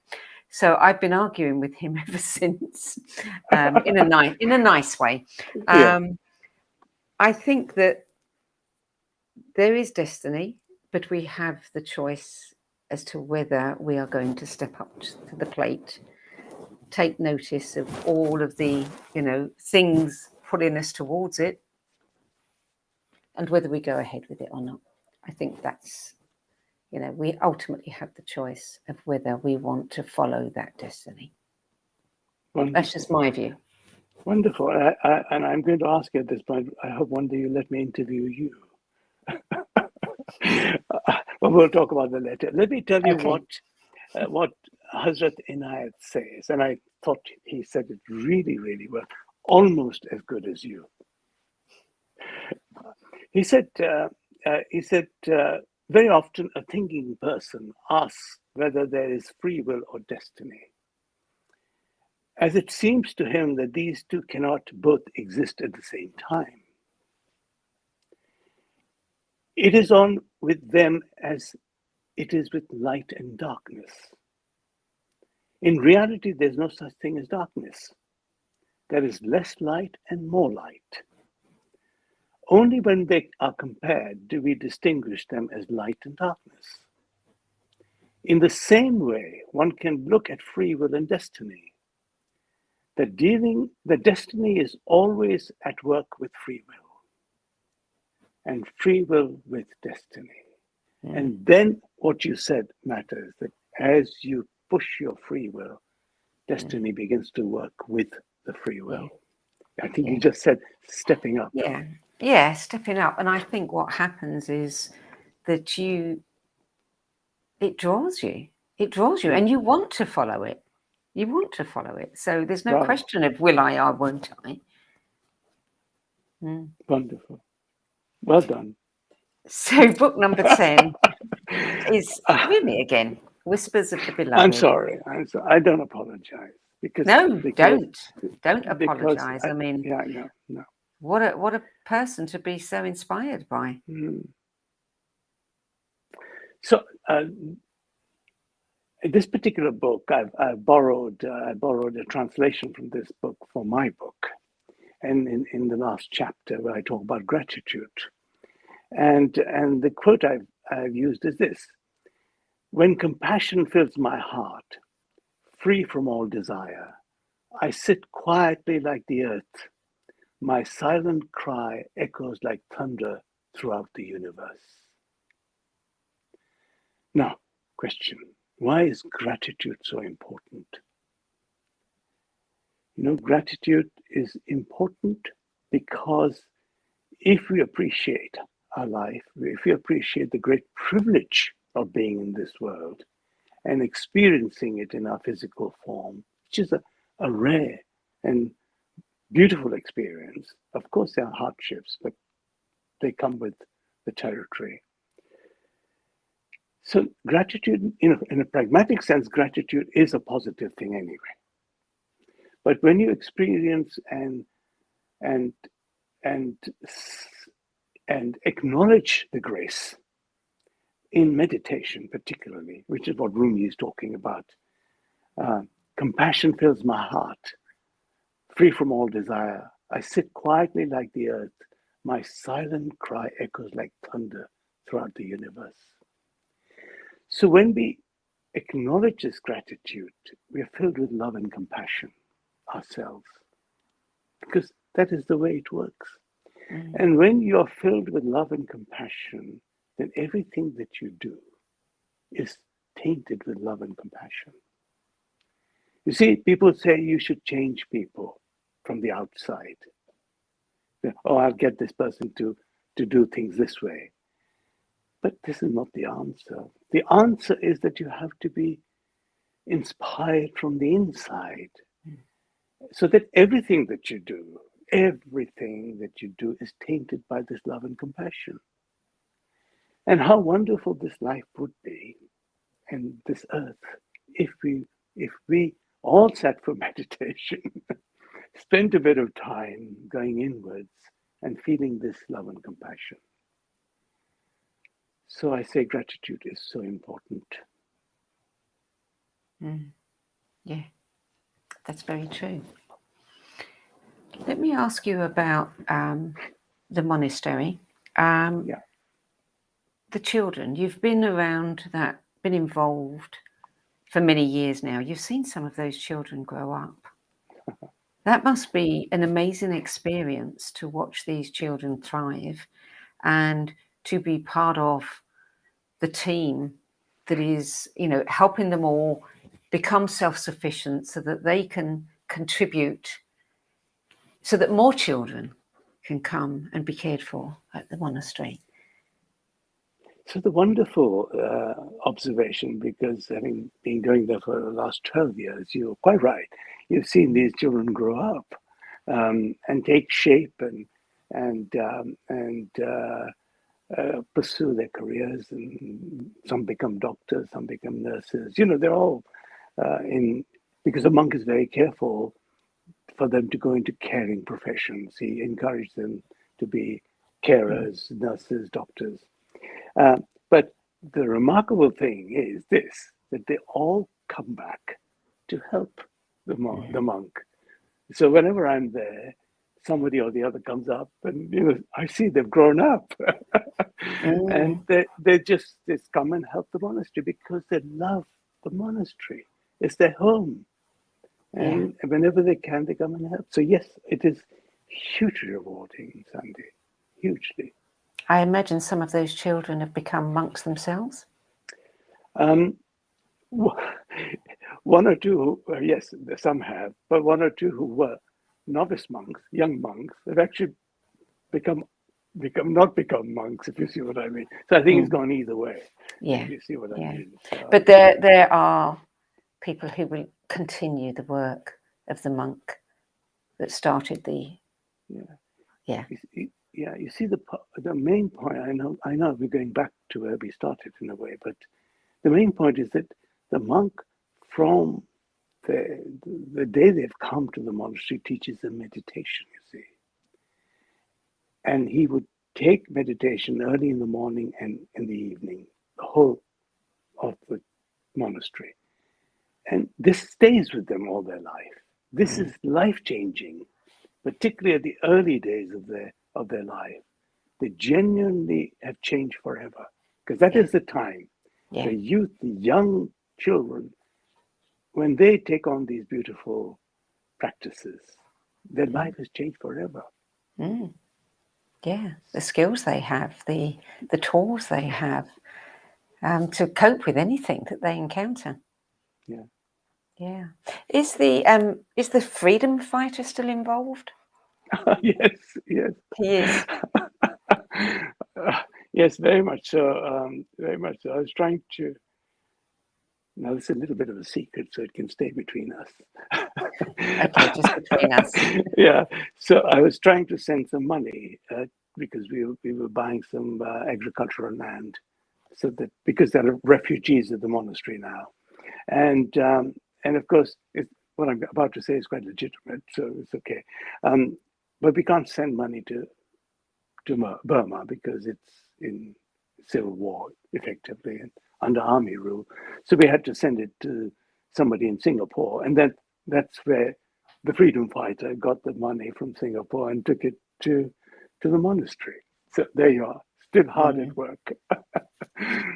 So I've been arguing with him ever since, in a nice way. I think that there is destiny, but we have the choice as to whether we are going to step up to the plate, take notice of all of the, things pulling us towards it, and whether we go ahead with it or not. I think that's, we ultimately have the choice of whether we want to follow that destiny. Wonderful. That's just my view. Wonderful. And I'm going to ask you at this point, I hope one day you let me interview you. Well, we'll talk about that later. Let me tell you what Hazrat Inayat says, and I thought he said it really, really well, almost as good as you. He said, very often a thinking person asks whether there is free will or destiny, as it seems to him that these two cannot both exist at the same time. It is on with them as it is with light and darkness. In reality, there's no such thing as darkness. There is less light and more light. Only when they are compared do we distinguish them as light and darkness. In the same way, one can look at free will and destiny. The destiny is always at work with free will, and free will with destiny. And then what you said matters, that as you push your free will, destiny begins to work with the free will. I think you just said stepping up. Yeah, stepping up. And I think what happens is that it draws you, and you want to follow it. So there's no question of will I or won't I. Wonderful. Well done. So book number 10 is Rumi again, Whispers of the Beloved. I'm sorry. I don't apologize. Don't apologize. No. What a person to be so inspired by. So this particular book, I borrowed a translation from this book for my book, and in the last chapter where I talk about gratitude, and the quote I've used is this: "When compassion fills my heart, free from all desire, I sit quietly like the earth. My silent cry echoes like thunder throughout the universe. Now, question, why is gratitude so important? Gratitude is important because if we appreciate our life, if we appreciate the great privilege of being in this world and experiencing it in our physical form, which is a rare and beautiful experience. Of course, there are hardships, but they come with the territory. So gratitude, in a pragmatic sense, gratitude is a positive thing anyway. But when you experience and acknowledge the grace in meditation, particularly, which is what Rumi is talking about, compassion fills my heart, free from all desire. I sit quietly like the earth. My silent cry echoes like thunder throughout the universe. So when we acknowledge this gratitude, we are filled with love and compassion ourselves, because that is the way it works. And when you are filled with love and compassion, then everything that you do is tainted with love and compassion. You see, people say you should change people from the outside. Oh, I'll get this person to do things this way. But this is not the answer. The answer is that you have to be inspired from the inside, so that everything that you do is tainted by this love and compassion. And how wonderful this life would be, and this earth, if we all sat for meditation, spent a bit of time going inwards and feeling this love and compassion. So I say gratitude is so important. Yeah, that's very true. Let me ask you about the monastery. The children, you've been around that, been involved for many years now. You've seen some of those children grow up. That must be an amazing experience to watch these children thrive and to be part of the team that is, helping them all become self-sufficient so that they can contribute, so that more children can come and be cared for at the monastery. So the wonderful observation, because having been going there for the last 12 years, you're quite right. You've seen these children grow up and take shape and pursue their careers, and some become doctors, some become nurses. They're all because a monk is very careful for them to go into caring professions. He encouraged them to be carers, nurses, doctors. But the remarkable thing is this, that they all come back to help the monk. So whenever I'm there, somebody or the other comes up and, I see they've grown up. And they just come and help the monastery because they love the monastery. It's their home. And whenever they can, they come and help. So yes, it is hugely rewarding, Sandy, hugely. I imagine some of those children have become monks themselves. One or two, yes, some have, but one or two who were novice monks, young monks, have actually not become monks, if you see what I mean. So I think it's gone either way. Yeah, if you see what I mean. So, but there are people who will continue the work of the monk that started the. You see the main point. I know we're going back to where we started in a way, but the main point is that the monk, from the day they've come to the monastery, teaches them meditation. You see, and he would take meditation early in the morning and in the evening, the whole of the monastery, and this stays with them all their life. This is life-changing, particularly at the early days of their life. They genuinely have changed forever, because that is the time. The youth, the young children, when they take on these beautiful practices, their life has changed forever. Mm. Yeah, the skills they have, the tools they have to cope with anything that they encounter. Yeah. Yeah. Is the freedom fighter still involved? Yes, yes. He is. Yes, very much so. Very much so. I was trying to. Now, this is a little bit of a secret, so it can stay between us. Okay, just between us. Yeah. So I was trying to send some money because we were buying some agricultural land, so that because there are refugees at the monastery now, and of course what I'm about to say is quite legitimate, so it's okay. But we can't send money to Burma because it's in civil war, effectively, and under army rule. So we had to send it to somebody in Singapore, and that's where the freedom fighter got the money from Singapore and took it to the monastery. So there you are, still hard at work.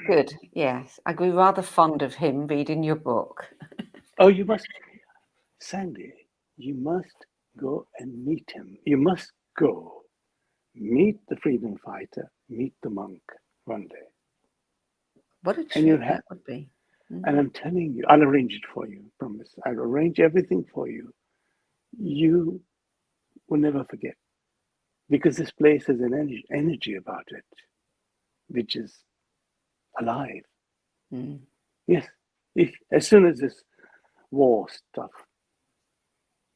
Good. Yes, I grew rather fond of him reading your book. Oh, you must, Sandy, you must go and meet him. You must go meet the freedom fighter, meet the monk one day. What a treat that would be. And I'm telling you, I'll arrange it for you, promise. I'll arrange everything for you. You will never forget. Because this place has an energy about it, which is alive. Mm. Yes. As soon as this war stuff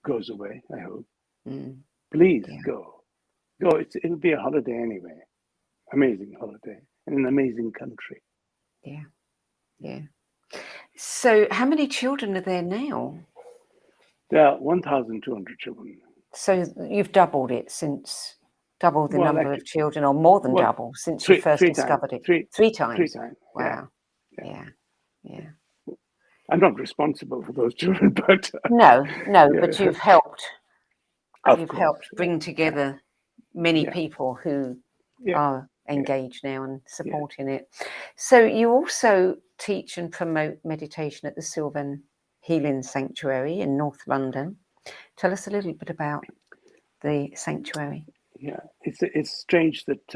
goes away, I hope, please go. Go. It'll be a holiday anyway. Amazing holiday. And an amazing country. Yeah. Yeah. So how many children are there now? There are 1,200 children. So you've doubled the number of children, or more than double, since you first discovered it? Three times. 3 times. Wow. Yeah. I'm not responsible for those children, but... No, but you've helped. You've helped bring together many people who are engaged now and supporting it. So you also teach and promote meditation at the Sylvan Healing Sanctuary in North London. Tell us a little bit about the sanctuary. Yeah, it's strange that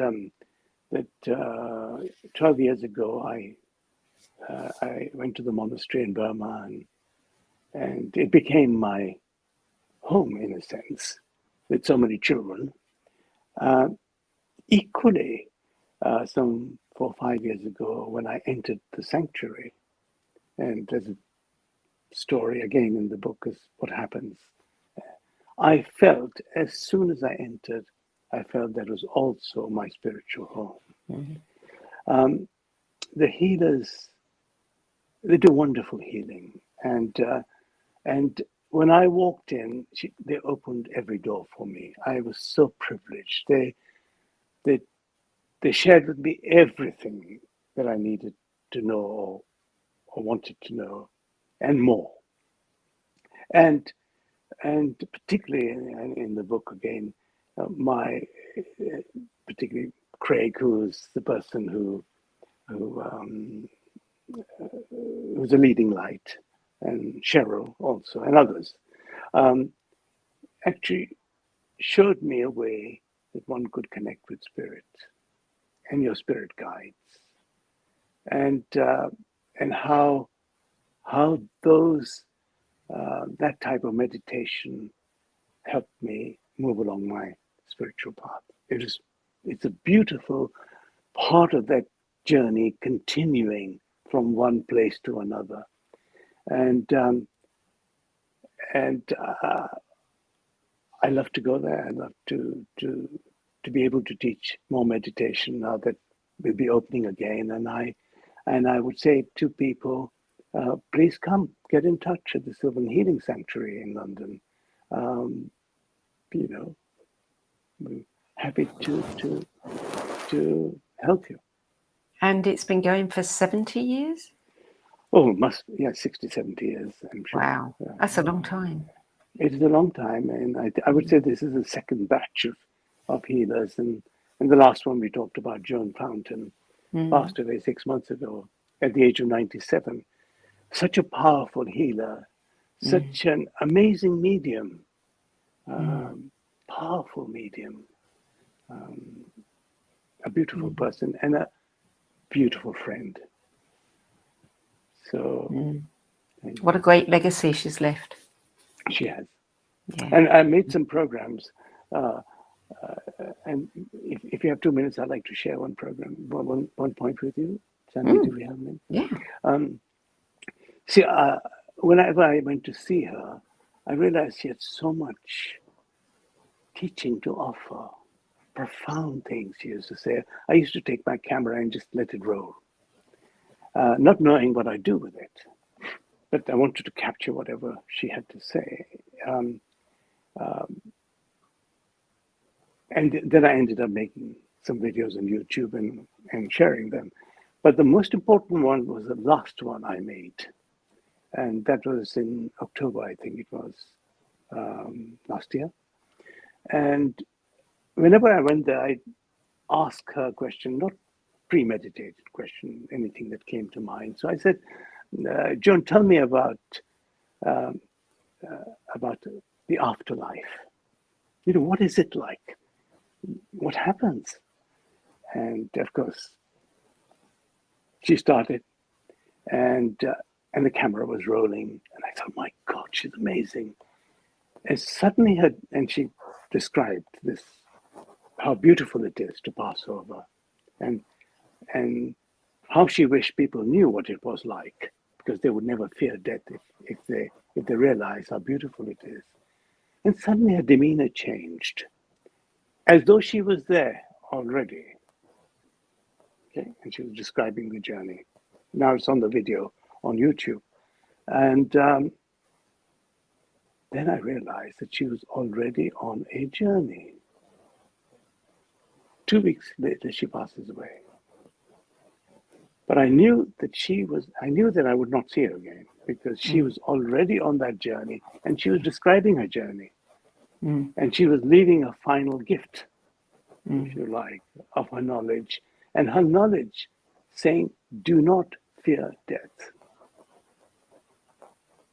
12 years ago I went to the monastery in Burma, and it became my home in a sense, with so many children. Equally, some 4 or 5 years ago, when I entered the sanctuary, and there's a story again in the book is what happens. I felt as soon as I entered, I felt that was also my spiritual home. Mm-hmm. The healers, they do wonderful healing, and when I walked in, they opened every door for me. I was so privileged. They shared with me everything that I needed to know or wanted to know, and more. And particularly in the book again, particularly Craig, who's the person who was a leading light, and Cheryl also, and others, actually showed me a way that one could connect with spirit and your spirit guides, and how those that type of meditation helped me move along my spiritual path. It's a beautiful part of that journey, continuing from one place to another, and I love to go there. I love to be able to teach more meditation now that we'll be opening again. And I would say to people, please come, get in touch at the Sylvan Healing Sanctuary in London. We're happy to help you. And it's been going for 70 years? Oh, 60, 70 years, I'm sure. Wow, that's a long time. It is a long time, and I would say this is the second batch of healers, and the last one we talked about, Joan Fountain, passed away 6 months ago at the age of 97. Such a powerful healer such an amazing medium, powerful medium, a beautiful person, and a beautiful friend. So, what a great legacy she's left. she has. Yeah. And I made some programs. And if you have 2 minutes, I'd like to share one program, one point with you. Sandy, do we have a minute? Yeah. See, whenever I went to see her, I realized she had so much teaching to offer, profound things she used to say. I used to take my camera and just let it roll, not knowing what I'd do with it. But I wanted to capture whatever she had to say. And then I ended up making some videos on YouTube and sharing them. But the most important one was the last one I made. And that was in October, I think it was, last year. And whenever I went there, I'd ask her a question, not premeditated question, anything that came to mind. So I said, Joan, tell me about the afterlife. What is it like? What happens? And of course, she started, and the camera was rolling, and I thought, my God, she's amazing. And suddenly, she described this, how beautiful it is to pass over, and how she wished people knew what it was like, because they would never fear death if they realize how beautiful it is. And suddenly her demeanor changed, as though she was there already. Okay, and she was describing the journey. Now it's on the video on YouTube. And then I realized that she was already on a journey. 2 weeks later, she passes away. But I knew that I would not see her again, because she was already on that journey, and she was describing her journey. And she was leaving a final gift, if you like, of her knowledge. And her knowledge saying, do not fear death.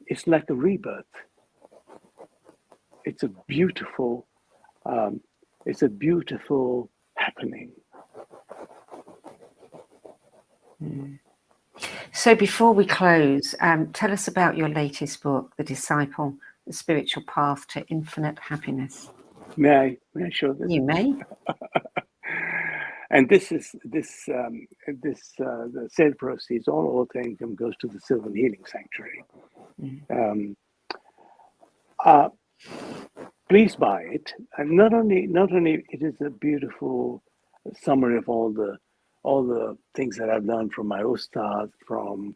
It's like a rebirth. It's a beautiful happening. So before we close, tell us about your latest book, The Disciple, The Spiritual Path to Infinite Happiness. May I show this? You may. And the sale proceeds, all the income goes to the Sylvan Healing Sanctuary. Please buy it. And not only it is a beautiful summary of all the things that I've learned from my ustad, from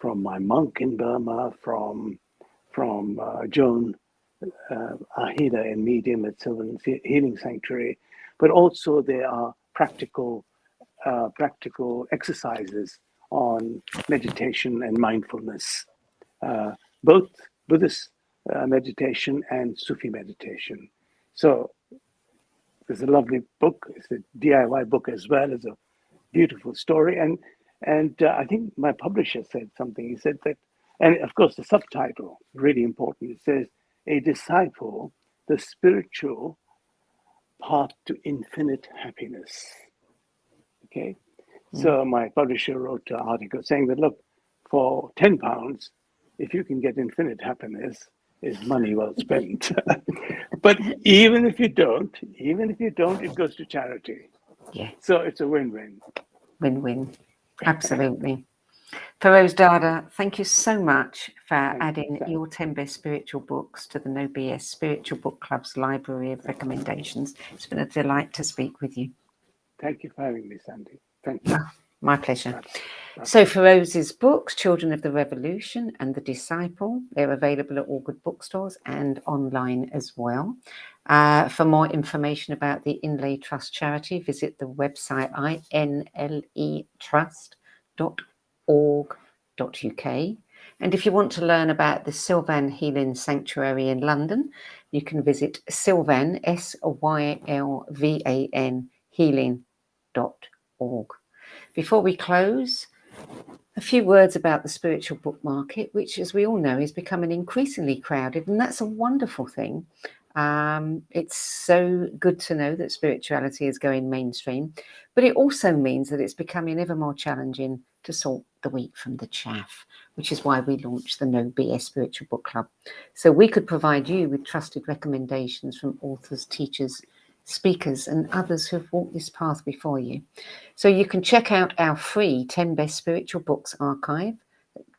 my monk in Burma, from Joan, our healer and medium at Sylvan Healing Sanctuary, but also there are practical exercises on meditation and mindfulness, both Buddhist meditation and Sufi meditation. So it's a lovely book. It's a DIY book as well. It's a beautiful story. And I think my publisher said something. He said that, and of course the subtitle, really important. It says, A Disciple, the Spiritual Path to Infinite Happiness. Okay. So my publisher wrote an article saying that, look, for £10, if you can get infinite happiness, is money well spent. But even if you don't, it goes to charity. Yeah. So it's a win-win. Win-win. Absolutely. Feroze Dada, thank you so much for adding your 10 best spiritual books to the No BS Spiritual Book Club's library of recommendations. It's been a delight to speak with you. Thank you for having me, Sandy. Thank you. My pleasure. So Feroze's books, Children of the Revolution and The Disciple, they're available at all good bookstores and online as well. For more information about the Inlay Trust charity, visit the website inletrust.org.uk. And if you want to learn about the Sylvan Healing Sanctuary in London, you can visit Sylvan, Sylvan, healing.org. Before we close, A few words about the spiritual book market, which, as we all know, is becoming increasingly crowded, and that's a wonderful thing. It's so good to know that spirituality is going mainstream, but it also means that it's becoming ever more challenging to sort the wheat from the chaff, which is why we launched the No BS Spiritual Book Club. So we could provide you with trusted recommendations from authors, teachers, speakers, and others who have walked this path before you. So you can check out our free 10 Best Spiritual Books archive,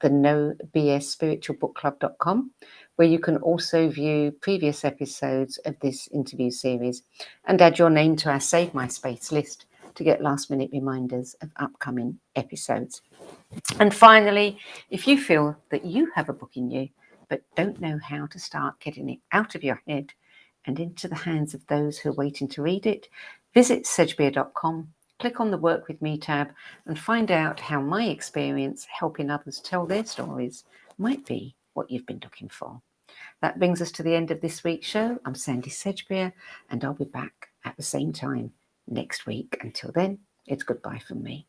the nobsspiritualbookclub.com, where you can also view previous episodes of this interview series and add your name to our Save My Space list to get last-minute reminders of upcoming episodes. And finally, if you feel that you have a book in you but don't know how to start getting it out of your head and into the hands of those who are waiting to read it, visit sedgebeer.com, click on the Work With Me tab, and find out how my experience helping others tell their stories might be what you've been looking for. That brings us to the end of this week's show. I'm Sandy Sedgebeer, and I'll be back at the same time next week. Until then, it's goodbye from me.